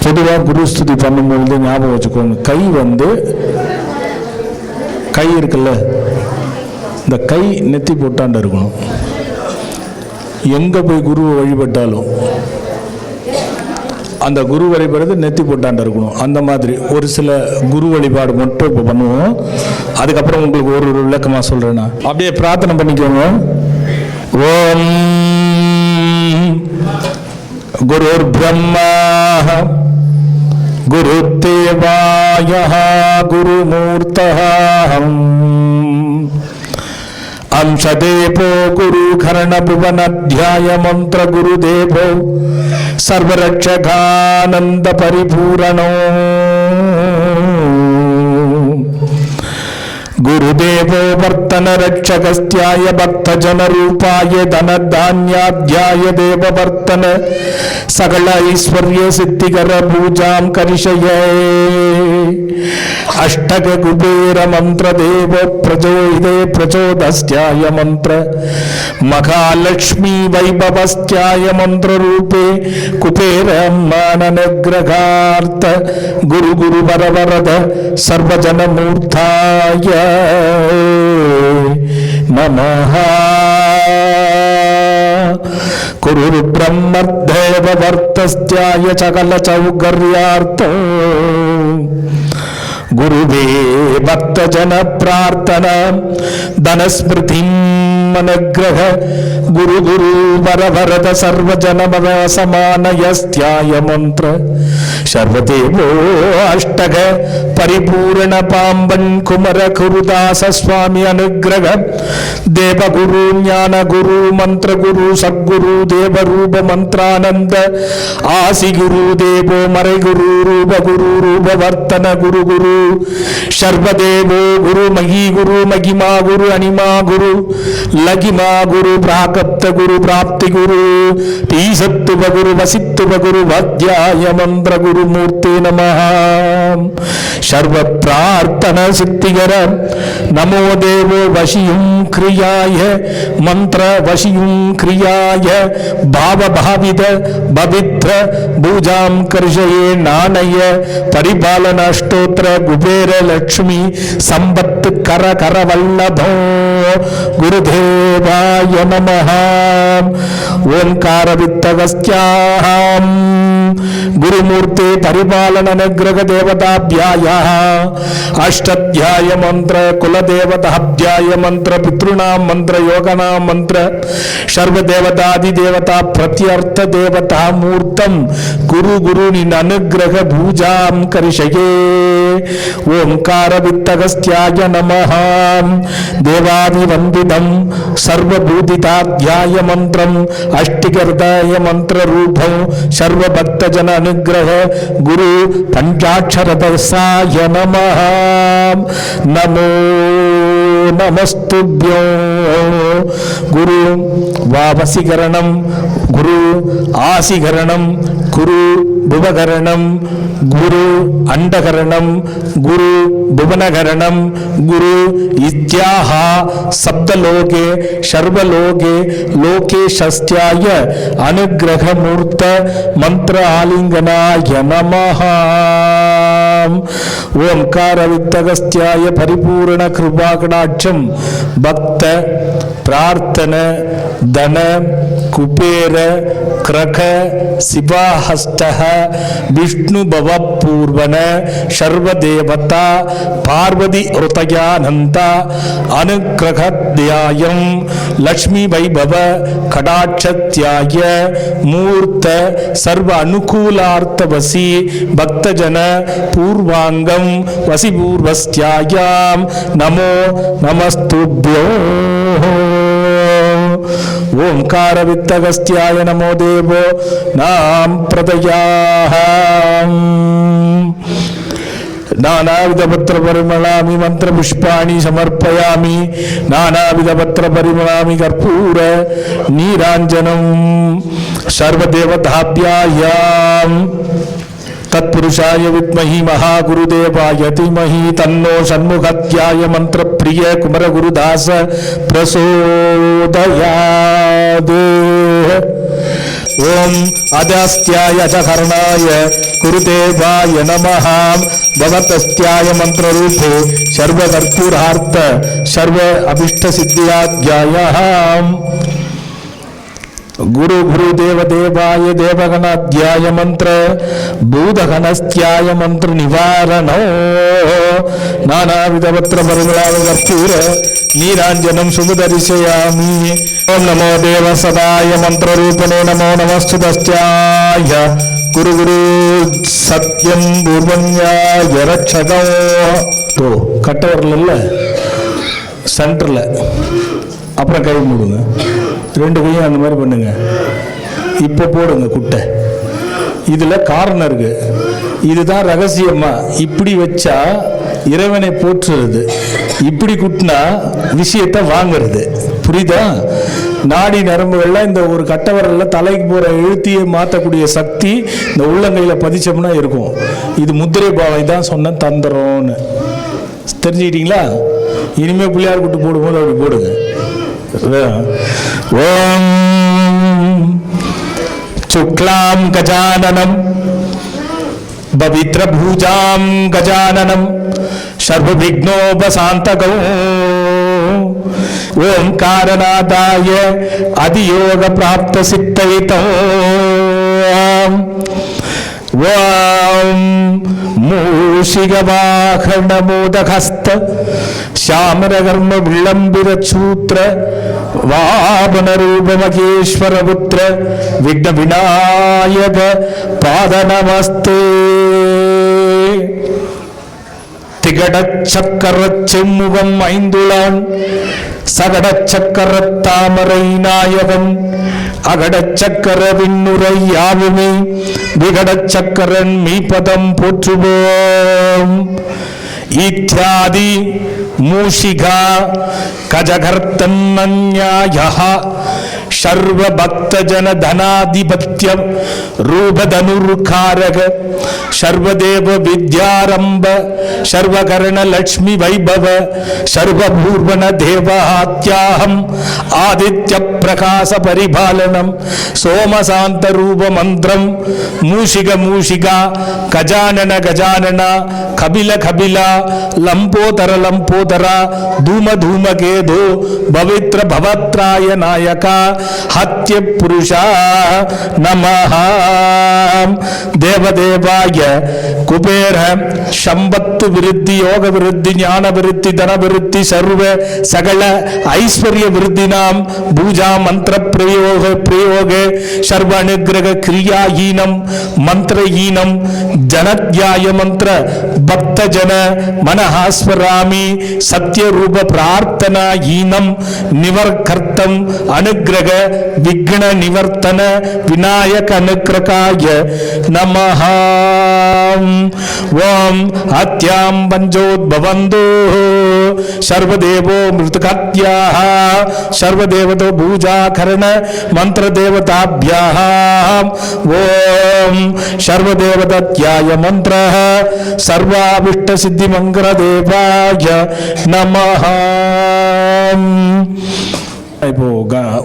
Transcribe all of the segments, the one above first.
பொதுவாக குருஸ்துதி பண்ணும்பொழுது ஞாபகம் வச்சுக்கோங்க, கை இருக்குல்ல, இந்த கை நெத்தி போட்டாண்ட இருக்கணும். எங்கே போய் குருவை வழிபட்டாலும் அந்த குரு வழிபாடு நெத்தி போட்டாண்ட இருக்கணும். அந்த மாதிரி ஒரு சில குரு வழிபாடு மட்டும் இப்போ பண்ணுவோம். அதுக்கப்புறம் உங்களுக்கு ஒரு விளக்கமாக சொல்கிறேன்னா அப்படியே பிரார்த்தனை பண்ணிக்கோங்க. ஓம் குருர் பிரம்மா குரு தேவாய குருமூர்த்தஹ अंशदेवो गुरु कर्ण भुवनध्याय मंत्र गुरुदेवो सर्वरक्षकानंद परिपूरणो गुरुदेवो वर्तन रक्षकस्त्याय भक्त जन रूपाय धन धान्याध्याय देव वर्तन सकल ऐश्वर्य सिद्धिकर पूजां करिष्ये अष्टक कुबेर मंत्र देव प्रचोदे प्रचोदस्त्याय मंत्र महालक्ष्मी वैभवस्त्याय मंत्र रूपे कुबेर माननग्रहार्थ गुरु गुरु वरवरद सर्वजन मूर्ताय नमः गुरुर् ब्रह्मदेव वर्तस्त्याय सकल चौकर्यार्थ गुरुवे भक्त जन प्रार्थना धन स्मृति अनुग्रह गुरु गुरु वर वरद सर्वजन समानयस्त्याय मंत्र सर्वदेवो अष्टक परिपूर्ण पांबन कुमर गुरुदास स्वामी अनुग्रह देव गुरु ज्ञान गुरु मंत्र गुरु सद्गुरु देव रूप मंत्रानंद आसि गुरु देवो मरे गुरु रूप वर्तन गुरु गुरु सर्वदेवो गुरु महिमा गुरु अनिमा गुरु लगिमा गुरु प्राकप्त गुरु प्राप्ति गुरु पीसत्व गुरु वसित्व गुरु वध्याय मंत्र गुरु मूर्ते नमः सर्व प्रार्थना सिद्धिकर नमो देवो वशियुं क्रियाय मंत्र वशियुं क्रियाय भाव भावित पवित्र पूजां कर्षये नानय परिपालन स्तोत्र कुबेर लक्ष्मी संपत् कर कर वल्लभो गुरुदेवाय नमः ओंकार वित्तगस्त्याहं गुरुमूर्ते परिपालन अनुग्रह देवताभ्याय अष्टाध्याय मंत्र कुल देवताभ्याय मंत्र पितृणां मंत्र योगनां मंत्र सर्वदेवतादि देवता प्रत्यर्थ देवता मूर्तं गुरु गुरु निन अनुग्रह पूजां करिष्ये ओंकार वित्तगस्त्याय नमः देवादिवंदितं सर्वभूतिताध्याय मंत्रम् अष्टिकर्ताय मंत्र रूपं सर्वभक्तजन अनुग्रह गुरु पंचाक्षरदसाय नमः नमो नमस्तुभ्यो गुरु वावसीकरणं गुरु आसीकरणं गुरु भुवकरणं गुरु अंडकरणं गुरु भुवनकरणं गुरु इत्याह शब्दलोके सर्वलोके लोके शस्त्याय अनुग्रह मूर्त मंत्र आलिंगनाय नमः ओंकार वित्तगस्त्याय परिपूर्ण कृपाकटाक्षं भक्त प्रार्थना धन कुबेर क्रख शिवाहस्तः विष्णु भव पूर्वन सर्वदेवता पार्वती हृतयानंद अनुग्रहध्यायं लक्ष्मी वैभव कटाक्षत्याय मूर्त सर्व अनुकूलार्थ वसी भक्तजन पूर्वांगं वसी पूर्वस्त्यायां नमो नमस्तुभ्यो ओंकार वित्तगस्त्याय नमो देवो नाम प्रदयाः नानाविध पत्र परिमलामि मंत्र पुष्पाणि समर्पयामि नानाविध पत्र परिमलामि कर्पूर नीरांजनं सर्वदेवताभ्यां तत्पुरुषाय विद्महि महागुरुदेवाय धीमहि तन्नो षण्मुखध्याय मंत्र प्रिय कुमार गुरुदास प्रचोदयात् ஓம் அதஸ்தியாய சகர்ணாய குருதேவாய நமஹ பவதஸ்தியாய மந்திரரூபே சர்வகர்ப்பூரார்த்த சர்வ அபிஷ்ட சித்தியாத்யாயாம் गुरु गुरुदेव देवाय देवगणाध्याय मंत्र भूतगणस्त्याय मंत्र निवारणो नानाविध पत्र परिमलाव कर्पूर नीरांजनं शुभदर्शयामि ओम नमो देव सदाय मंत्र रूपणे नमो नमस्तुतस्त्याय गुरु गुरु सत्यं पूर्वन्याय रक्षकौ तो கட்டவரல சென்டர்ல அப்புறம் கை மூடுங்க, ரெண்டு கையும் அந்த மாதிரி பண்ணுங்க. இப்போ போடுங்க குட்டை. இதில் காரணம் இருக்கு. இதுதான் ரகசியமா. இப்படி வச்சா இறைவனை போற்றுறது, இப்படி குட்டினா விஷயத்தை வாங்கிறது. புரியுதா? நாடி நரம்புகள்ல இந்த ஒரு கட்டவரல்ல தலைக்கு போற எழுத்தியை மாற்றக்கூடிய சக்தி இந்த உள்ளங்கையில் பதிச்சோம்னா இருக்கும். இது முத்திரை பாவை தான் சொன்ன தந்திரம்னு தெரிஞ்சுக்கிட்டீங்களா? இனிமே பிள்ளையார் கூட்டு போடும்போது அப்படி போடுங்க. ஓம் சுக்லாம் கஜானனம் பவித்ர பூஜாம் கஜானனம் சர்வவிக்னோபசாந்தகோ ஓம் காரணாதாய அதியோக பிராப்த சித்தயிதோ ஓம் மூஷிகவாகணமோதகஸ்த श्यामरकर्म विलंबित सूत्र वामन रूप महेश्वर पुत्र विघ्न विनायक पाद नमस्ते तिगड़ चक्कर चेम्मुगम ऐंदुलान सगड़ चक्कर तामरै नायकन अगड़ चक्कर विन्नुरै यावुमे विगड़ चक्करन मीपदम पोற்றுவோம் इत्यादि मूषिका कजघर्तन्नन्यायः सर्वभक्तजन धनाधिपत्य रूपधनुर्कारक सर्वदेव विद्यारंभ सर्वकर्ण लक्ष्मी वैभव सर्वभूर्वन देवात्याहम आदित्य प्रकाश परिपालनम सोमशांत रूप मंत्रम मूषिक मूषिका गजानन गजानन कपिल कपिला लंपोदर लंपोदरा धूम धूम केतु पवित्र भवत्राय नायका हत्य पुरुषा नमः देवदेवाय कुबेर संपत्ति वृद्धि योग वृद्धि ज्ञान वृद्धि धन वृद्धि सर्व सकल ऐश्वर्य वृद्धि नाम पूजा मंत्र प्रयोग प्रयोग सर्व अनुग्रह क्रियाहीनम मंत्रहीनम जनध्याय मंत्र भक्त जन मनहास्वरामि सत्य रूप प्रार्थना हीनम निवर्कर्तम अनुग्रह विघ्न निवर्तन विनायक अनुग्रहाय नमः ओम हत्यां पंचोद्भवन्तु सर्वदेवो मृतकात्याः सर्वदेवतो पूजाकरण मंत्र देवताभ्याः ओम सर्वदेवदत्याय मंत्रः सर्वाभिष्ट सिद्धि मंगल देवाय नमः இப்போ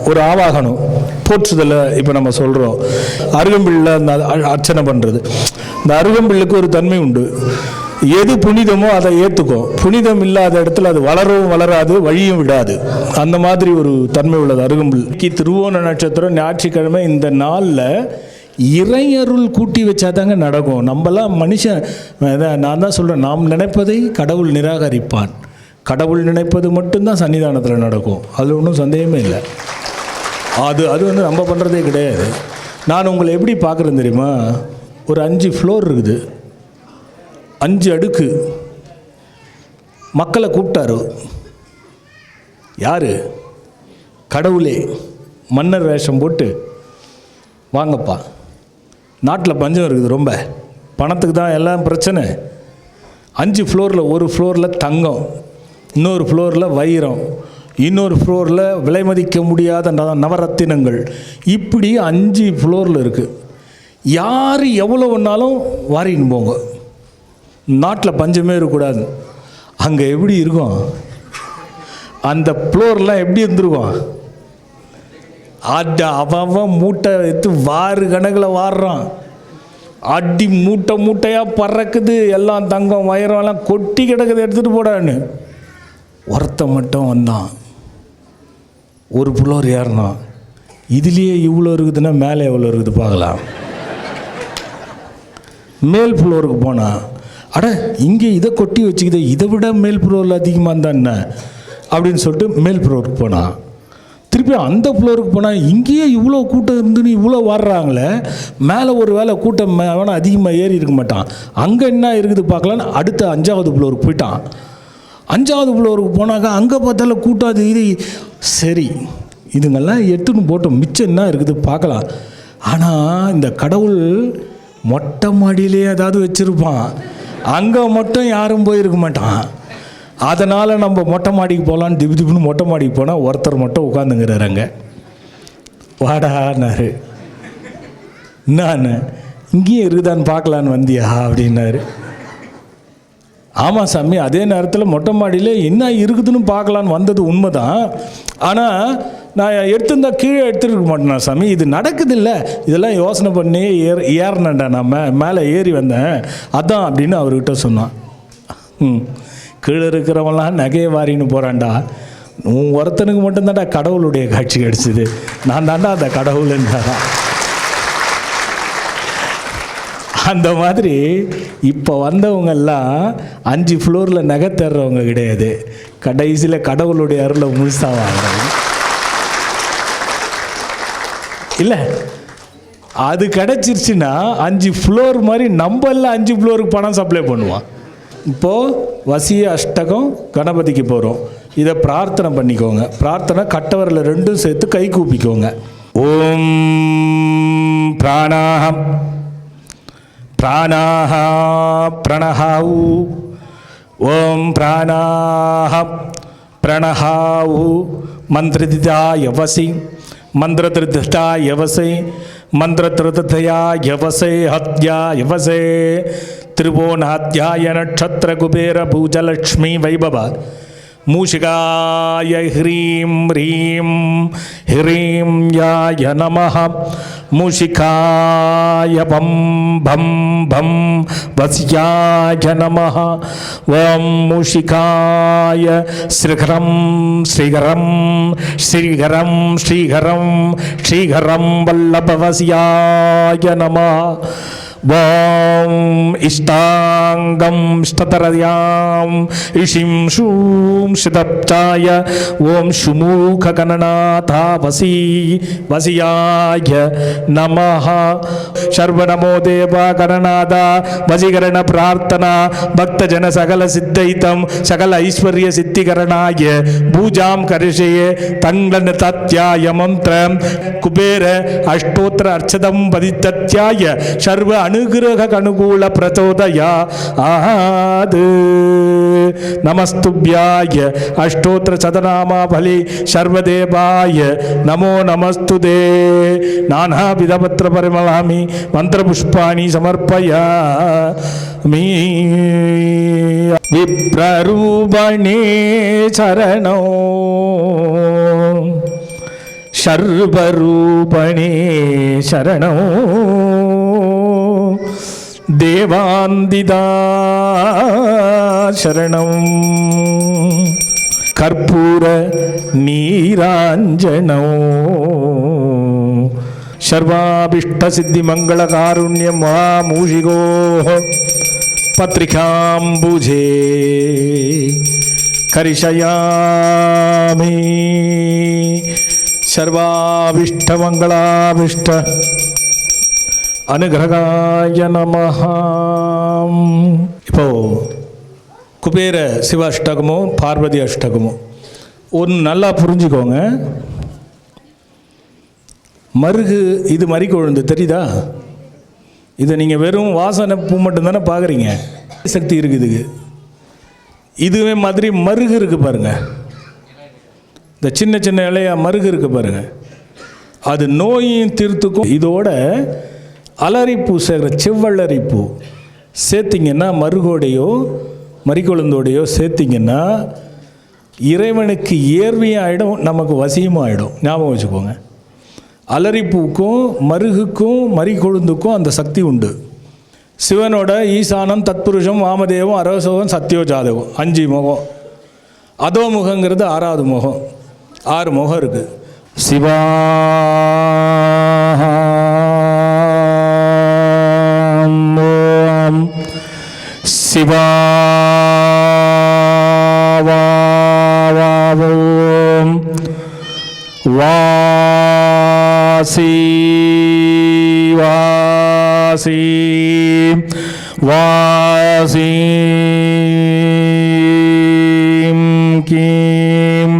ஒரு ஆவாகனம் போற்றுதல இப்போ நம்ம சொல்கிறோம். அருகம்பில்ல அந்த அர்ச்சனை பண்ணுறது, இந்த அருகம்பில்லுக்கு ஒரு தன்மை உண்டு. எது புனிதமோ அதை ஏற்றுக்கும். புனிதம் இல்லாத இடத்துல அது வளரவும் வளராது, வழியும் விடாது. அந்த மாதிரி ஒரு தன்மை உள்ளது அருகம்பில். திருவோண நட்சத்திரம் ஞாயிற்றுக்கிழமை இந்த நாளில் இறையருள் கூட்டி வச்சா தாங்க நடக்கும். நம்மலாம் மனுஷன், நான் தான் சொல்கிறேன், நாம் நினைப்பதை கடவுள் நிராகரிப்பான். கடவுள் நினைப்பது மட்டும்தான் சன்னிதானத்தில் நடக்கும். அதில் ஒன்றும் சந்தேகமே இல்லை. அது வந்து நம்ம பண்ணுறதே கிடையாது. நான் உங்களை எப்படி பார்க்குறேன் தெரியுமா? ஒரு 5 ஃப்ளோர் இருக்குது, 5 அடுக்கு. மக்களை கூப்பிட்டாரு யார்? கடவுளே மன்னர் வேஷம் போட்டு, வாங்கப்பா, நாட்டில் பஞ்சம் இருக்குது, ரொம்ப பணத்துக்கு தான் எல்லாம் பிரச்சனை. 5 ஃப்ளோரில், ஒரு ஃப்ளோரில் தங்கம், இன்னொரு ஃப்ளோரில் வைரம், இன்னொரு ஃப்ளோரில் விலை மதிக்க முடியாத நவரத்தினங்கள், இப்படி 5 ஃப்ளோரில் இருக்குது. யார் எவ்வளோ வேணாலும் வாரின்னு போங்க, நாட்டில் பஞ்சமே இருக்கக்கூடாது. அங்கே எப்படி இருக்கும்? அந்த ஃப்ளோர்லாம் எப்படி இருந்திருக்கும்? அவன் மூட்டை எடுத்து வாறு கணக்கில் வாடுறான். அடி மூட்டை மூட்டையாக பறக்குது, எல்லாம் தங்கம் வைரம் எல்லாம் கொட்டி கிடக்குது, எடுத்துகிட்டு போடான்னு. ஒருத்த மட்டும் வந்தான், ஒரு புலோர் ஏறினான். இதுலேயே இவ்வளோ இருக்குதுன்னா மேலே எவ்வளோ இருக்குது பார்க்கலாம். மேல் ஃப்ளோருக்கு போனான். அட இங்கே இதை கொட்டி வச்சுக்கிது, இதை விட மேல் ஃப்ளோரில் அதிகமாக இருந்தா என்ன அப்படின்னு சொல்லிட்டு மேல் ஃப்ளோருக்கு போனான். திருப்பி அந்த ஃப்ளோருக்கு போனால் இங்கேயே இவ்வளோ கூட்டம் இருந்துன்னு இவ்வளோ வர்றாங்களே, மேலே ஒரு வேளை கூட்டம் வேணால் அதிகமாக ஏறி இருக்க மாட்டான், அங்கே என்ன இருக்குது பார்க்கலான்னு அடுத்த 5வது ஃப்ளோருக்கு போயிட்டான். 5வது ஃப்ளோருக்கு போனாக்கா அங்கே பார்த்தாலும் கூட்டம் அது இது. சரி, இதுங்கெல்லாம் எடுத்துன்னு போட்டோம், மிச்சம் என்ன இருக்குது பார்க்கலாம். ஆனால் இந்த கடவுள் மொட்டை மாடியிலே ஏதாவது வச்சுருப்பான், அங்கே மட்டும் யாரும் போயிருக்க மாட்டான். அதனால் நம்ம மொட்டை மாடிக்கு போகலான்னு திப்புன்னு மொட்டை மாடிக்கு போனால் ஒருத்தர் மட்டும் உட்காந்துங்கிறார். அங்கே வாடான்னாரு. நான் இங்கேயும் இருக்குதான்னு பார்க்கலான்னு வந்தியா அப்படின்னாரு. ஆமாம் சாமி, அதே நேரத்தில் மொட்டை மாடியில் என்ன இருக்குதுன்னு பார்க்கலான்னு வந்தது உண்மைதான். ஆனால் நான் எடுத்துருந்தா கீழே எடுத்துருக்க மாட்டேனா சாமி, இது நடக்குது இல்லை, இதெல்லாம் யோசனை பண்ணி ஏறினேன்டா, நம்ம மேலே ஏறி வந்தேன் அதான் அப்படின்னு அவர்கிட்ட சொன்னான். கீழே இருக்கிறவன்லாம் நகையை வாரின்னு போகிறான்டா, உன் ஒருத்தனுக்கு மட்டும்தான்டா கடவுளுடைய காட்சி கிடச்சிது, நான் தாண்டா அந்த கடவுளுன்றான். அந்த மாதிரி இப்போ வந்தவங்கெல்லாம் 5 ஃப்ளோரில் நகை தர்றவங்க கிடையாது, கடைசியில் கடவுளுடைய அருளை முழுசாக வாங்குறாங்க. இல்லை, அது கிடச்சிருச்சுன்னா 5 ஃப்ளோர் மாதிரி நம்ம எல்லாம் 5 ஃப்ளோருக்கு பணம் சப்ளை பண்ணுவான். இப்போது வசிய அஷ்டகம் கணபதிக்கு போகிறோம், இதை பிரார்த்தனை பண்ணிக்கோங்க. பிரார்த்தனை கட்டவரில் 2 சேர்த்து கை கூப்பிக்கோங்க. ஓம் பிராணாஹம் பிராணாஹ பிரணஹாவு, ஓம் பிராணாஹ பிரணஹாவு, மந்திரதிதா யவசி மந்திரதிருதா யவசே மந்திரதிருதயா யவசே ஹத்யா யவசே திரிபுவனாத்யாய நட்சத்திர குபேர பூஜலக்ஷ்மி வைபவ மூஷிகாய ஹ்ரீம் ஹ்ரீம் ஹ்ரீம் யாய நமஹ மூஷிகாய பம் பம் பம் வஸ்யாய நமஹ ஓம் மூஷிகாய ஸ்ரீகரம் ஸ்ரீகரம் ஸ்ரீகரம் ஸ்ரீகரம் ஸ்ரீகரம் வல்லபவஸ்யாய நமஹ ஓம் இஷ்டாங்கம் ஸ்ததரயாம் இஷிம் ஷூம் ஸ்தப்சாய ஓம் சுமுக கணநாதா வசி வசியாய நமஹ சர்வநமோ தேவா கணநாதா வசிகரண பிரார்த்தனா பக்தஜன சகல சித்தைத்தம் சகல ஐஸ்வர்ய சித்திகரணாய பூஜாம் கரிஷயே தங்கள தத்யாய மந்திரம் குபேர அஷ்டோத்திர அர்ச்சதம் பதித்தத்யாய சர்வ அனுகிரக அனுகூல பிரச்சோதயா ஆது நமஸ்துப்யாய அஷ்டோத்திர சதநாமா பலி சர்வதேவாய நமோ நமஸ்துதே நானாவித பத்திர பரிமளாமி மந்திர புஷ்பாணி சமர்ப்பயாமி விப்ரரூபணே சரணோ சர்வரூபணே சரணோ தேவாந்திதா சரணம் கற்பூர நீராஞ்சனோ சர்வாபிஷ்ட சித்தி மங்கள காருண்யம் மூஷிகோ பத்ரிகாம்புஜே கரிஷயாமி சர்வாபிஷ்ட மங்களாபிஷ்ட அனுகிரகாய நமஹ. இப்போ குபேர சிவ அஷ்டகமோ பார்வதி அஷ்டகமோ ஒன்று நல்லா புரிஞ்சுக்கோங்க. மருகு இது மறிக்கொழுந்து தெரியுதா? இதை நீங்கள் வெறும் வாசனை பூ மட்டும்தானே பார்க்குறீங்க, சக்தி இருக்குதுக்கு. இதுவே மாதிரி மருகு இருக்குது பாருங்கள், இந்த சின்ன சின்ன இலையா மருகு இருக்குது பாருங்கள், அது நோயும் தீர்த்துக்கும். இதோட அலரிப்பூ சேர்க்கிற செவ்வள்ளரிப்பூ சேர்த்திங்கன்னா மருகோடையோ மறிக்கொழுந்தோடையோ சேர்த்திங்கன்னா இறைவனுக்கு ஏர்வியும் ஆகிடும், நமக்கு வசியமும் ஆகிடும். ஞாபகம் வச்சுக்கோங்க. அலரிப்பூக்கும் மருகுக்கும் மறிக்கொழுந்துக்கும் அந்த சக்தி உண்டு. சிவனோட ஈசானம், தத்புருஷம், வாமதேவம், அரசோகம், சத்யோஜாதகம் 5 முகம். அதோ முகங்கிறது 6வது முகம். 6 முகம் இருக்குது. சிவா சிவா வாசி வாசி வாசி கீம்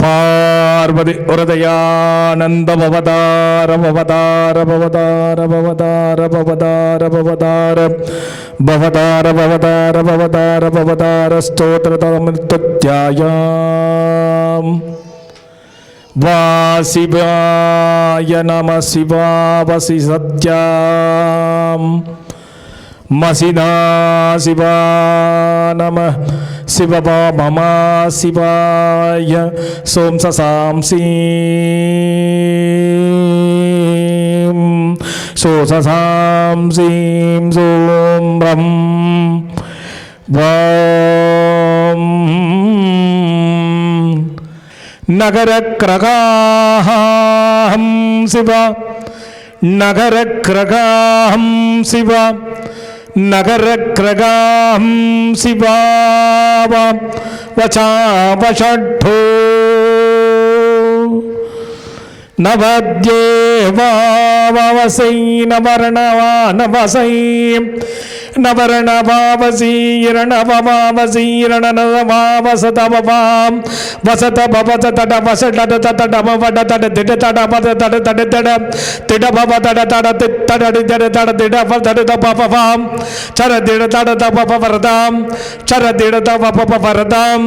பார்வதி உரதயானந்த பவதார பவதார பவதார பவதார பவதார பவதார பவதார பவதார பவதார பவதார ஸ்தோத்ரதமிருத்யாயாம் வாசிவாய நம சிவாவசி சத்யாம் மசிதா சிவா நம சிவபா மமா சிவாய சோம் சசாம்சீம் சோ சசாம்சீம் சோம் ரம் வாம் நகரக்ரகாஹம் சிவா நகரக்ரகாஹம் சிவா நகரக்ரகாஹம் சிவாவ வசாவஷட்டோ நவத்யேவாவசை நவரணவானவசை நவரணபாவசீரணபாவசீரணபாவசதபவாம் வசதபவசதடவசடதடமவடதடதிடதடபததடதடதட திடபவதடதடதித்தடடிதடதடதிடபதடதபவாம் சரதிடதடதபவரதாம் சரதிடதபவரதாம்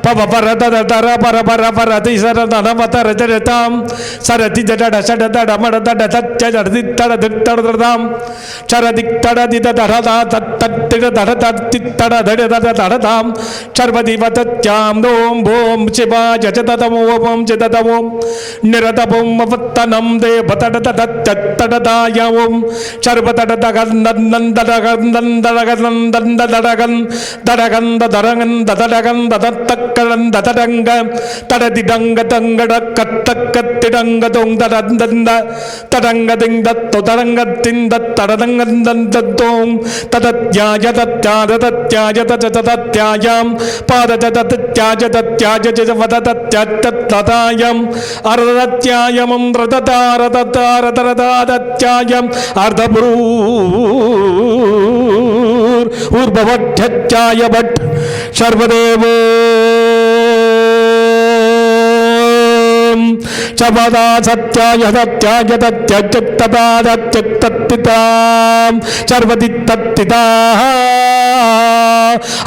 பவபரததரபரபரபரதிசரதனவதரதரதாம் சரதிதடடடடமடதடதச்சடதித்தடதித்தடதித்தடதாம் சரதித்தடதிதடதா தத்தத்திடதடதத்தித்தடதடதடதாம் சர்வதிவதத்யாம் தோம் போம் சிவாய ஜததமோம் ஜததமோம் நிரதபோம் அவத்தனம் தேவதடததத்தடதாய ஓம் சர்வதடதகந்தந்தடகந்தடகந்தடகந்தடகன் தடகந்ததரகந்ததடகந்ததத்தக்கடந்ததடங்க தடதிடங்க தங்கட கத்தக்கத்திடங்க தொங்கடந்தந்த தடங்கதிந்தத்தொ தடங்கத்திந்தத்தடதங்கந்தந்தத்தோம் ததத்யாய தத்யாய தத்யாய தததத்யாயம் பாதததத்யாய தத்யாய ஜவததத்யத்ததாயம் அர்தத்யாயமம் ரததாரததாரதரதாதத்யாயம் அர்தபுரூர் ஊர்பவத்யத்யாய பட் சர்வதேவோ சபதா சத்யாய தத்யாய தத்யக்ததாதத்யக்தத்திதாம் சர்வதித்தத்திதா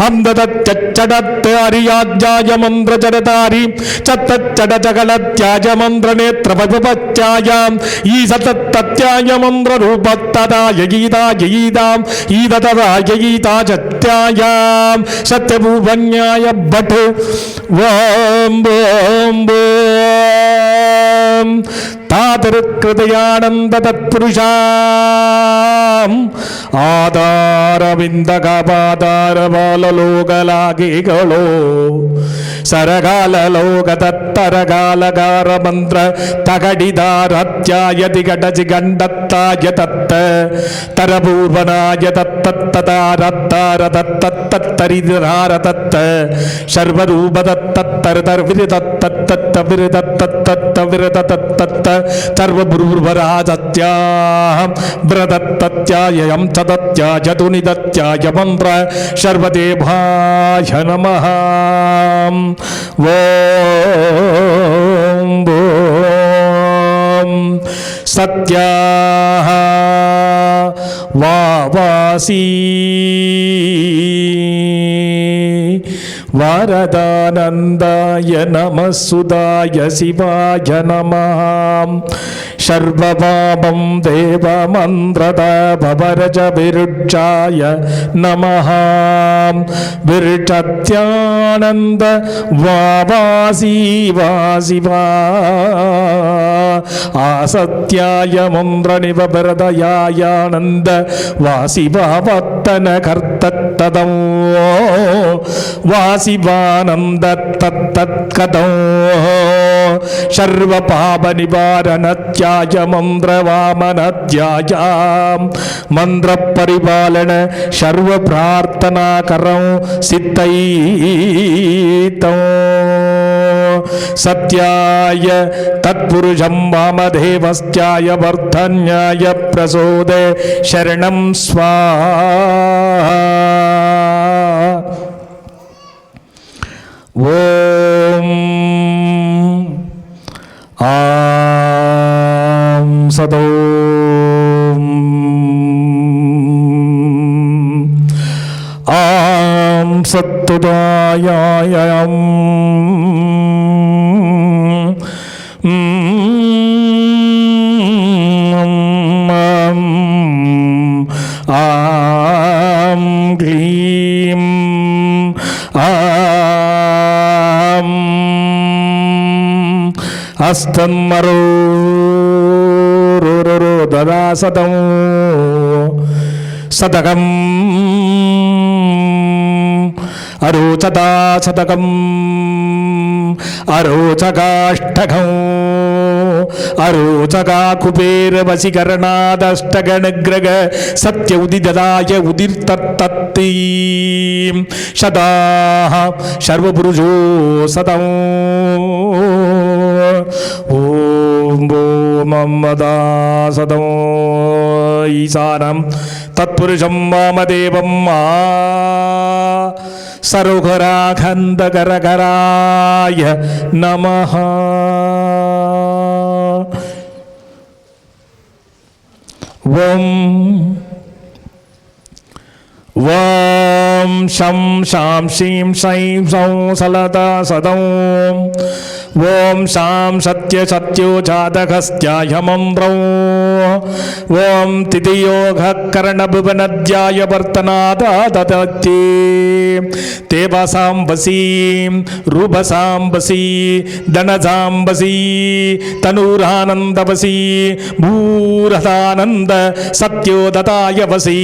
அந்ததத்யச்சடத் அரியாத்யாய மந்திர ஜடதாரி சத்தச்சட ஜகலத்யாய மந்திர நேத்ர பபத்யாயாம் ஈசதத்தத்யாய மந்திர ரூபத்ததாய கீதாய கீதாம் ஈதததாய கீதா சத்யாயாம் சத்யபூபன்யாய பட் ஓம் ஓம் ஓம் தாதிருக்கிருதயானந்த தத்புருஷாம் ஆதாரவிந்தகபாதாரபாலலோகலாகிகளோ சரகாலலோகதத்தரகாலகார மந்திர தகடிதாரத்யாய திகடஜி கண்டத்தாய தத்த தரபூர்வனாய தத்தத்ததாரத்தார தத்தத்தரிதார தத்த சர்வரூபதத்தத்தர்தர்விதத்தத்தத்தவிரதத்தத்தவிரதத்தத்த சர்வபுர்வராஜத்யாம் பிரதத்தத்யாயம் ததத்யாய துனிதத்யாய மந்திர சர்வதேவாய நமஹ ஓம் ஓம் சத்யாஹ வாவாசி वरदानन्दाय नमः सुदाय शिवाय नमः सर्वपापं देवमन्त्रतपवरज विरुक्षाय नमः विरुक्षत्यानन्द वावासी वासिवा आसत्याय मन्त्रनिवरदयायानन्द वासिवावत्तन कर्तत्तदं वासिवानन्द तत्तत्कदं सर्वपापनिवारणत्याय मन्त्रवामनत्याय मन्त्रपरिपालन सर्वप्रार्थनाकरं सिद्धैतं सत्याय तत्पुरुषं वामदेवस्त्याय वर्धन्याय प्रसोदे शरणं स्वाहा ओम आं सदो आं सत्तुदायायं आं क्लीं अस्तन्मरो ददा सदं सदगम् अरोचदा सदगम् अरोचकाष्टकम् अरोचका कुबेर वशीकरणादष्टगणग्रग सत्य उदिददाय उदिर्तत्तत्ती सदाः सर्वपुरुषो सदम् ओम ममदा सदं ईशानं तत्पुरुषं वामदेवं सरोघराखण्डकरकराय नमः वं शं शां शीं शैं सौं सलता सदं ओम शां सत्य सत्यो जातकस्त्याय मन्त्रौ ओम तिथियोग करणभुवनद्याय वर्तनादादत्ते देवसाम्बसी रूपसाम्बसी धनसाम्बसी तनूरानन्दवसी भूरदानन्द सत्योदताय वसी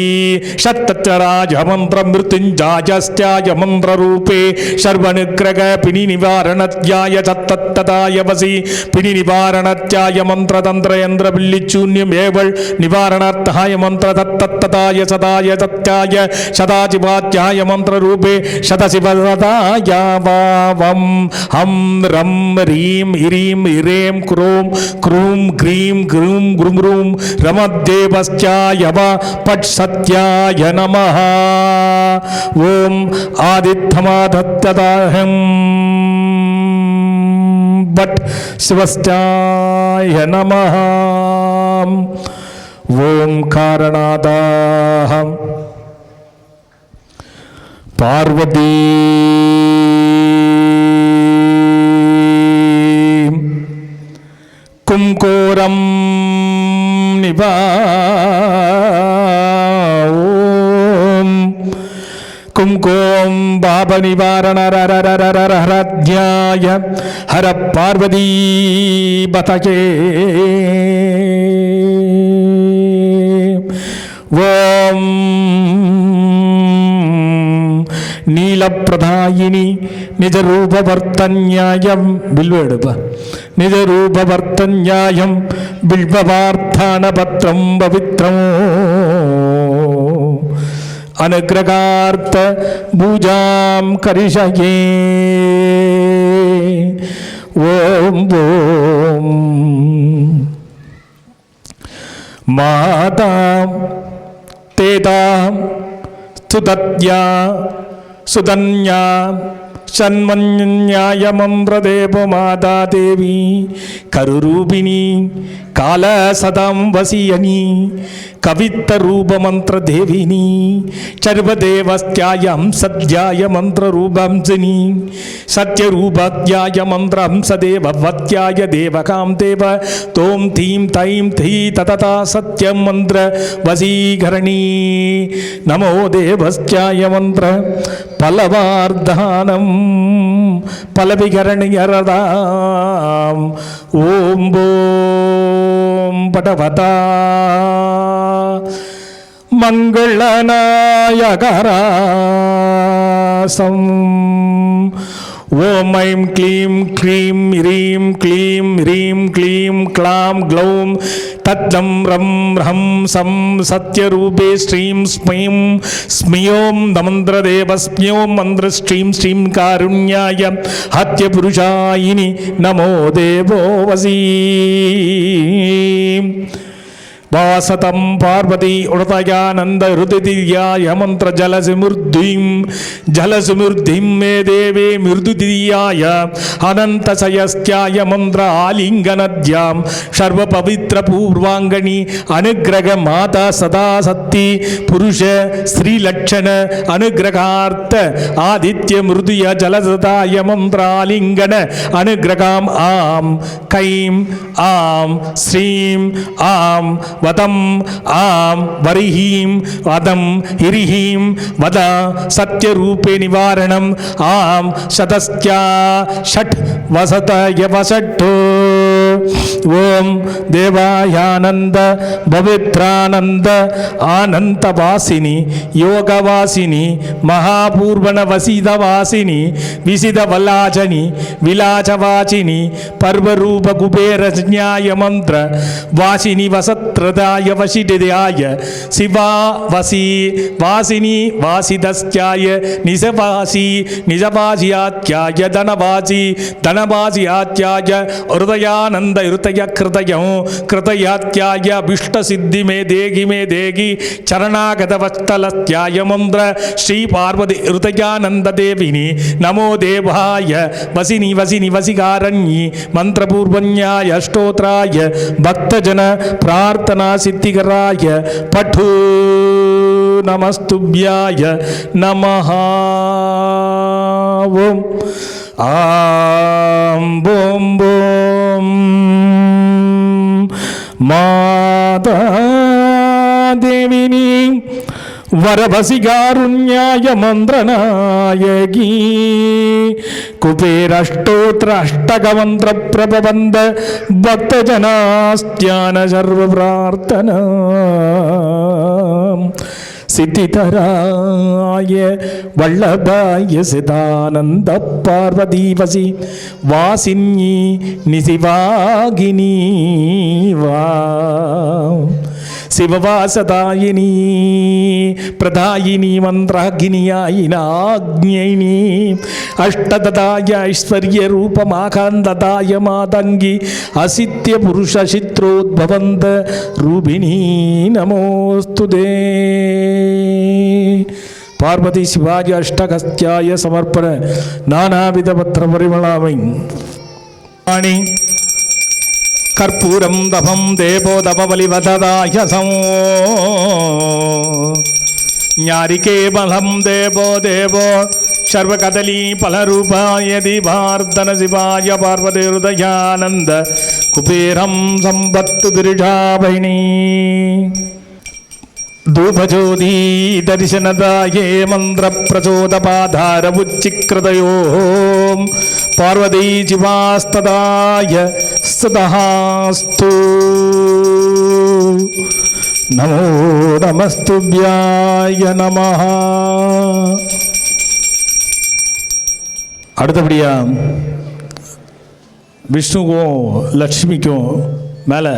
षट्तराज मंत्र मृत्युंजायस्त्याय मंत्र रूपे सर्वनुग्रह पिनि निवारणत्याय तत्तदाय वसी पिनि निवारणत्याय मंत्र तंत्र यंत्र बिल्लिचून्यम एवल निवारणार्थाय मंत्र तत्तदाय सदाय तत्याय सदाशिवात्याय मंत्र रूपे शतशिवदाय वावं हम रम रीं ह्रीं ह्रें क्रों क्रूं ग्रीं ग्रूं ग्रुं ग्रूं रमद्देवस्त्याय वा पट् सत्याय नमः ओम आदित्यमादत्तदाहं बट शिवस्त्याय नमः ओम कारणादाहं पार्वती कुंकोरम निवा कुंकोम बाब निवारण हरध्याय हर पार्वती बतके ओम नीलप्रदायिनी निज रूप वर्तन्यायं बिल्वेडुप निज रूप वर्तन्यायं बिल्ववार्थान पत्रं पवित्रम् अनुग्रहार्थ भुजां करिष्ये ओम ओम माता तेता स्तुत्या सुधन्या षण्मन्याय मंत्रदेव माता देवी करुरूपिणी काल सदां वसीयनी கவித்த ரூப மந்திர தேவினி சர்வதேவஸ்தியாயம் சத்யாய மந்திர ரூபம்சினி சத்யரூபத்யாய மந்திரம் சதேவத்யாய தேவகாம் தேவ தோம் தீம் தைம் தை தததா சத்யம் மந்திர வசீகரணி நமோ தேவஸ்தியாய மந்திர பலவார்தானம் பலவிகரணியரதாம் ஓம் போம் படவதா மங்களநாயகராசம் ஓம் ஐம் க்ளீம் க்ரீம் ஹ்ரீம் க்ளீம் ஹ்ரீம் க்ளீம் க்ளாம் க்ளௌம் தத்தம் ரம் ஹம் சம் சத்யரூபே ஸ்ரீம் ஸ்மீம் ஸ்மியோம் மந்திரதேவ ஸ்மியோம் மந்திர ஸ்ரீம் ஸ்ரீம் காருண்யாய ஹத்ய புருஷாயினி நமோ தேவோ வசீ வாசதம் பார்வதி உடதயானந்த ஹிருதியாய மந்திர ஜலசுமிருத்திம் மே தேவே மிருதுதியாய அனந்தசயஸ்தியாய மந்திர ஆலிங்கனத்யாம் சர்வ பவித்ர பூர்வாங்கணி அனுகிரக மாதா சதா சக்தி புருஷ ஸ்ரீலட்சண அனுகிரகார்த்த ஆதித்ய மிருதுய ஜலசதாய மந்திர ஆலிங்கன அனுகிரகாம் ஆம் கைம் ஆம் ஸ்ரீம் ஆம் வதம் ஆம் வரிஹீம் வதம் ஹிரிஹீம் வத சத்யரூபே நிவாரணம் ஆம் சதஸ்யா ஷட் வசதய வசட்டு ஓம் தேவாயானந்த பவித்ரானந்த ஆனந்தவாசினி யோகவாசினி மகாபூர்வண வசிதவாசினி விசிதவலாஜனி விலாசவாசினி பர்வரூப குபேரஜ்ஞாய மந்திர வாசினி வசத்ரதாய வசிதாய சிவா வசி வாசினி வாசிதஸ்யாய நிசவாசி நிசவாசியாத்யாய தனவாசி தனவாசியாத்யாய ஹிருதயானந்த ஹிருதய கிருதயம் கிருதயாத்யாய அபிஷ்ட சித்தி மே தேகி சரணாகத வஸ்தலஸ்யாய மந்திர ஸ்ரீ பார்வதி ஹிருதயானந்த தேவினி நமோ தேவாய வசினி வசினி வசிகாரண்யி மந்திரபூர்வண்யாய ஸ்தோத்ராய பக்தஜன பிரார்த்தனா சித்திகராய பட்டு நமஸ்துப்யாய நமஹ ஓம் ஆம் போம் போம் மாதா தேவினி வரவசிகாருண்யாய மந்திரநாயகி குபேரஷ்டோத்திர அஷ்டகமந்திர பிரபந்த பக்தஜனாஸ்தியான சர்வ பிரார்த்தனா சித்திதராய வல்லபாய சிதானந்த பார்வதீவசி வாசின்யி நிசிவாகினி வா சிவவாசதாயினி பிரதாயினி மந்திராகினியாயினாக்ஞைனி அஷ்டததாய ஐஸ்வர்ய ரூபமாகாந்ததாய மாதங்கி அசித்ய புருஷ சித்ரோத்பவந்த ரூபிணி நமோஸ்துதே பார்வதி சிவாஜி அஷ்டகஸ்தியாய சமர்ப்பண நானாவித பத்திர பரிமளாமை கற்பூரம் தபம் தேவோ தபவலிவததாய ஞாரிகே பலம் தேவோ தேவோ சர்வகதலீ பலரூபாய தீபார்த்தன சிவாய பார்வதி ஹிருதயானந்த குபேரம் சம்பத்து திருஷாபைணி धूपज्योति दर्शनदाये मंत्र प्रचोदपाधार उच्चिकृतयो पार्वती जीवास्तदाय सदास्तु नमो नमस्तुभ्याय नमः அடுத்தபடியா விஷ்ணுக்கும் லட்சுமிக்கும் மேலே